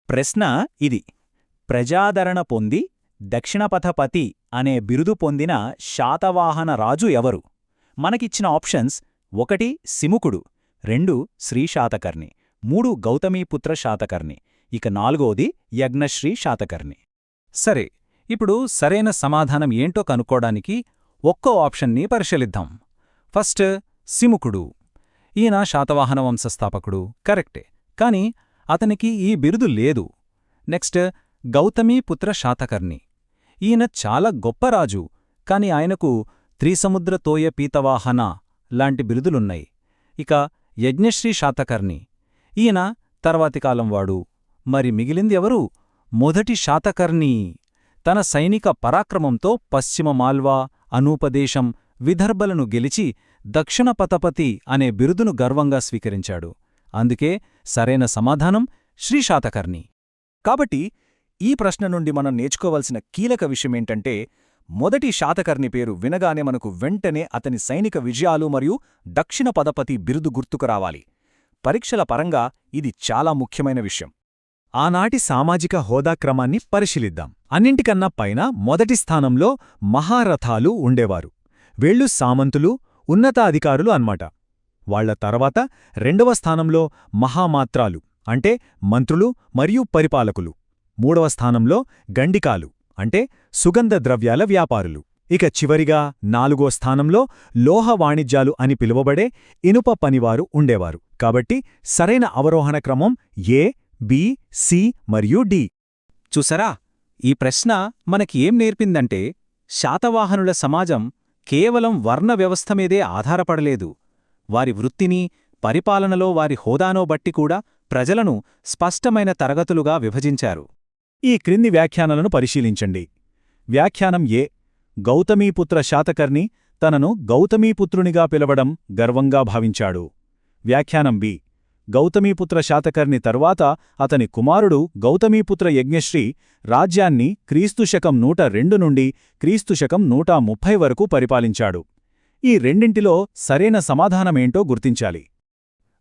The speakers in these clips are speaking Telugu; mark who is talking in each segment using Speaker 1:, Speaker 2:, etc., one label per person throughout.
Speaker 1: ప్రశ్న ఇది: ప్రజాదరణ పొంది దక్షిణపథపతి అనే బిరుదు పొందిన శాతవాహన రాజు ఎవరు? మనకిచ్చిన ఆప్షన్స్: 1 సిముకుడు, 2 శ్రీశాతకర్ణి, 3 గౌతమీపుత్ర శాతకర్ణి, ఇక 4వది యజ్ఞశ్రీ శాతకర్ణి.
Speaker 2: సరే, ఇప్పుడు సరైన సమాధానం ఏంటో కనుక్కోడానికి ఒక్కో ఆప్షన్ని పరిశీలిద్దాం. ఫస్ట్ సిముకుడు. ఈయన శాతవాహన వంశస్థాపకుడు, కరెక్టే, కాని అతనికి ఈ బిరుదు లేదు. నెక్స్ట్ గౌతమీపుత్ర శాతకర్ణి. ఈయన చాలా గొప్ప రాజు, కాని ఆయనకు త్రిసముద్ర తోయ పీతవాహన లాంటి బిరుదులున్నాయి. ఇక యజ్ఞశ్రీ శాతకర్ణి. ఈయన తర్వాతి కాలంవాడు. మరి మిగిలింది ఎవరు? మొదటి శాతకర్ణి. తన సైనిక పరాక్రమంతో పశ్చిమ మాల్వా, అనూపదేశం, విదర్భలను గెలిచి దక్షిణపథపతి అనే బిరుదును గర్వంగా స్వీకరించాడు. అందుకే సరైన సమాధానం శ్రీశాతకర్ణి.
Speaker 1: కాబట్టి ఈ ప్రశ్న నుండి మనం నేర్చుకోవలసిన కీలక విషయమేంటంటే, మొదటి శాతకర్ణి పేరు వినగానే మనకు వెంటనే అతని సైనిక విజయాలు మరియు దక్షిణపథపతి బిరుదు గుర్తుకు రావాలి. పరీక్షల పరంగా ఇది చాలా ముఖ్యమైన విషయం.
Speaker 3: ఆనాటి సామాజిక హోదాక్రమాన్ని పరిశీలిద్దాం. అన్నింటికన్నా పైన మొదటి స్థానంలో మహారథాలు ఉండేవారు. వీళ్ళు సామంతులు, ఉన్నతాధికారులు అన్మాట. వాళ్ల తర్వాత రెండవ స్థానంలో మహామాత్రాలు, అంటే మంత్రులు మరియు పరిపాలకులు. మూడవ స్థానంలో గండికాలు, అంటే సుగంధ ద్రవ్యాల వ్యాపారులు. ఇక చివరిగా 4వ స్థానంలో లోహ వాణిజ్యాలు అని పిలువబడే ఇనుప పనివారు ఉండేవారు. కాబట్టి సరైన అవరోహణ క్రమం ఏ, బి, సి మరియు డి.
Speaker 2: చూసరా, ఈ ప్రశ్న మనకి ఏం నేర్పిందంటే, శాతవాహనుల సమాజం కేవలం వర్ణ వ్యవస్థ మీదే ఆధారపడలేదు. వారి వృత్తిని, పరిపాలనలో వారి హోదానో బట్టి కూడా ప్రజలను స్పష్టమైన తరగతులుగా విభజించారు.
Speaker 3: ఈ క్రింది వ్యాఖ్యానాలను పరిశీలించండి. వ్యాఖ్యానం ఏ: గౌతమీపుత్ర శాతకర్ణి తనను గౌతమీపుత్రునిగా పిలవడం గర్వంగా భావించాడు. వ్యాఖ్యానం బి: గౌతమీపుత్ర శాతకర్ణి తరువాత అతని కుమారుడు గౌతమీపుత్ర యజ్ఞశ్రీ రాజ్యాన్ని క్రీస్తుశకం 102 నుండి క్రీస్తుశకం 130 వరకు పరిపాలించాడు. ఈ రెండింటిలో సరైన సమాధానమేంటో గుర్తించాలి.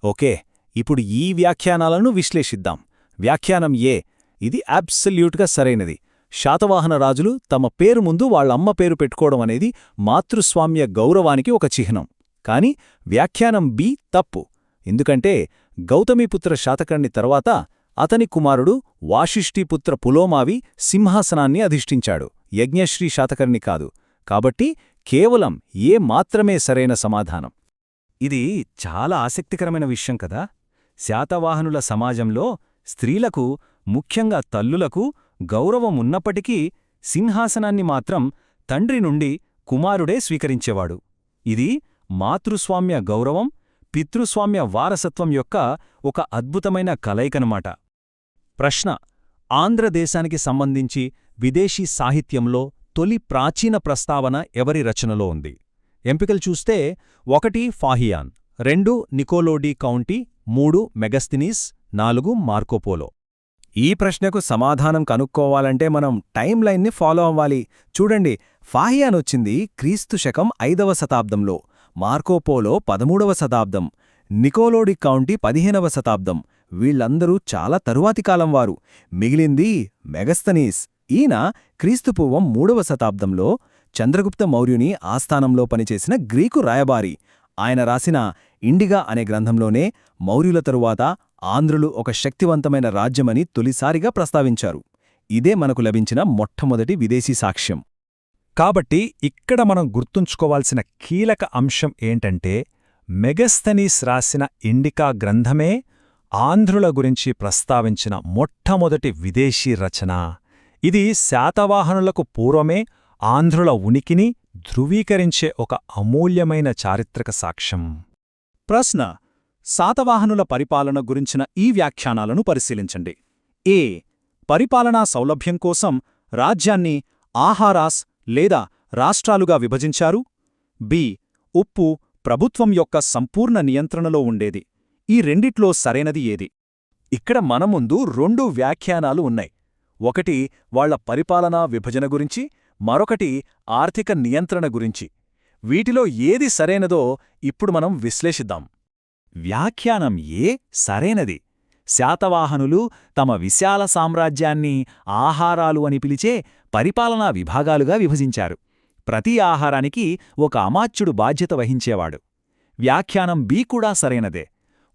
Speaker 1: ఓకే, ఇప్పుడు ఈ వ్యాఖ్యానాలను విశ్లేషిద్దాం. వ్యాఖ్యానం ఏ: ఇది అబ్సల్యూట్గా సరైనది. శాతవాహన రాజులు తమ పేరు ముందు వాళ్ళమ్మ పేరు పెట్టుకోవడం అనేది మాతృస్వామ్య గౌరవానికి ఒక చిహ్నం. కాని వ్యాఖ్యానం బి తప్పు. ఎందుకంటే గౌతమీపుత్ర శాతకర్ణి తర్వాత అతని కుమారుడు వాశిష్ఠీపుత్ర పులోమావి సింహాసనాన్ని అధిష్ఠించాడు, యజ్ఞశ్రీ శాతకర్ణి కాదు. కాబట్టి కేవలం ఏ మాత్రమే సరైన సమాధానం. ఇది చాలా ఆసక్తికరమైన విషయం కదా. శాతవాహనుల సమాజంలో స్త్రీలకు, ముఖ్యంగా తల్లులకు గౌరవం ఉన్నప్పటికీ సింహాసనాన్ని మాత్రం తండ్రి నుండి కుమారుడే స్వీకరించేవాడు. ఇది మాతృస్వామ్య గౌరవం, పితృస్వామ్య వారసత్వం యొక్క ఒక అద్భుతమైన కలయికనమాట.
Speaker 3: ప్రశ్న: ఆంధ్రదేశానికి సంబంధించి విదేశీ సాహిత్యంలో తొలి ప్రాచీన ప్రస్తావన ఎవరి రచనలో ఉంది? ఎంపికలు చూస్తే 1 Fahien, 2 Niccolo de Conti, 3 Megasthenes, 4 Marco Polo.
Speaker 1: ఈ ప్రశ్నకు సమాధానం కనుక్కోవాలంటే మనం టైం లైన్ని ఫాలో అవ్వాలి. చూడండి, ఫాహియాన్ వచ్చింది క్రీస్తు శకం 5వ శతాబ్దంలో, మార్కోపోలో 13వ శతాబ్దం, నికోలో డి కౌంటీ 15వ శతాబ్దం. వీళ్లందరూ చాలా తరువాతి కాలం వారు. మిగిలింది మెగస్తనీస్. ఈయన క్రీస్తుపూర్వం 3వ శతాబ్దంలో చంద్రగుప్త మౌర్యుని ఆస్థానంలో పనిచేసిన గ్రీకు రాయబారి. ఆయన రాసిన ఇండిగా అనే గ్రంథంలోనే మౌర్యుల తరువాత ఆంధ్రులు ఒక శక్తివంతమైన రాజ్యమని తొలిసారిగా ప్రస్తావించారు. ఇదే మనకు లభించిన మొట్టమొదటి విదేశీ సాక్ష్యం.
Speaker 3: కాబట్టి ఇక్కడ మనం గుర్తుంచుకోవాల్సిన కీలక అంశం ఏంటంటే, మెగస్తనీస్ రాసిన ఇండికా గ్రంథమే ఆంధ్రుల గురించి ప్రస్తావించిన మొట్టమొదటి విదేశీ రచన. ఇది శాతవాహనులకు పూర్వమే ఆంధ్రుల ఉనికిని ధృవీకరించే ఒక అమూల్యమైన చారిత్రక సాక్ష్యం. ప్రశ్న: శాతవాహనుల పరిపాలన గురించిన ఈ వ్యాఖ్యానాలను పరిశీలించండి. ఏ: పరిపాలనా సౌలభ్యం కోసం రాజ్యాన్ని ఆహారాస్ లేదా రాష్ట్రాలుగా విభజించారు. బి: ఉప్పు ప్రభుత్వం యొక్క సంపూర్ణ నియంత్రణలో ఉండేది. ఈ రెండిట్లో సరైనది ఏది?
Speaker 1: ఇక్కడ మన ముందు 2 వ్యాఖ్యానాలు ఉన్నాయి. ఒకటి వాళ్ల పరిపాలనా విభజన గురించి, మరొకటి ఆర్థిక నియంత్రణ గురించి. వీటిలో ఏది సరైనదో ఇప్పుడు మనం విశ్లేషిద్దాం. వ్యాఖ్యానం ఏ సరైనది.
Speaker 3: శాతవాహనులు తమ విశాల సామ్రాజ్యాన్ని ఆహారాలు అని పిలిచే పరిపాలనా విభాగాలుగా విభజించారు. ప్రతి ఆహారానికి ఒక అమాత్యుడు బాధ్యత వహించేవాడు. వ్యాఖ్యానం బి కూడా సరైనదే.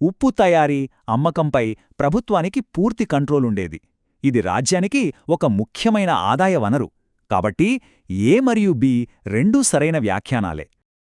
Speaker 3: ఉప్పు తయారీ, అమ్మకంపై ప్రభుత్వానికి పూర్తి కంట్రోలుండేది. ఇది రాజ్యానికి ఒక ముఖ్యమైన ఆదాయ వనరు. కాబట్టి ఏ మరియు బి రెండూ సరైన వ్యాఖ్యానాలే.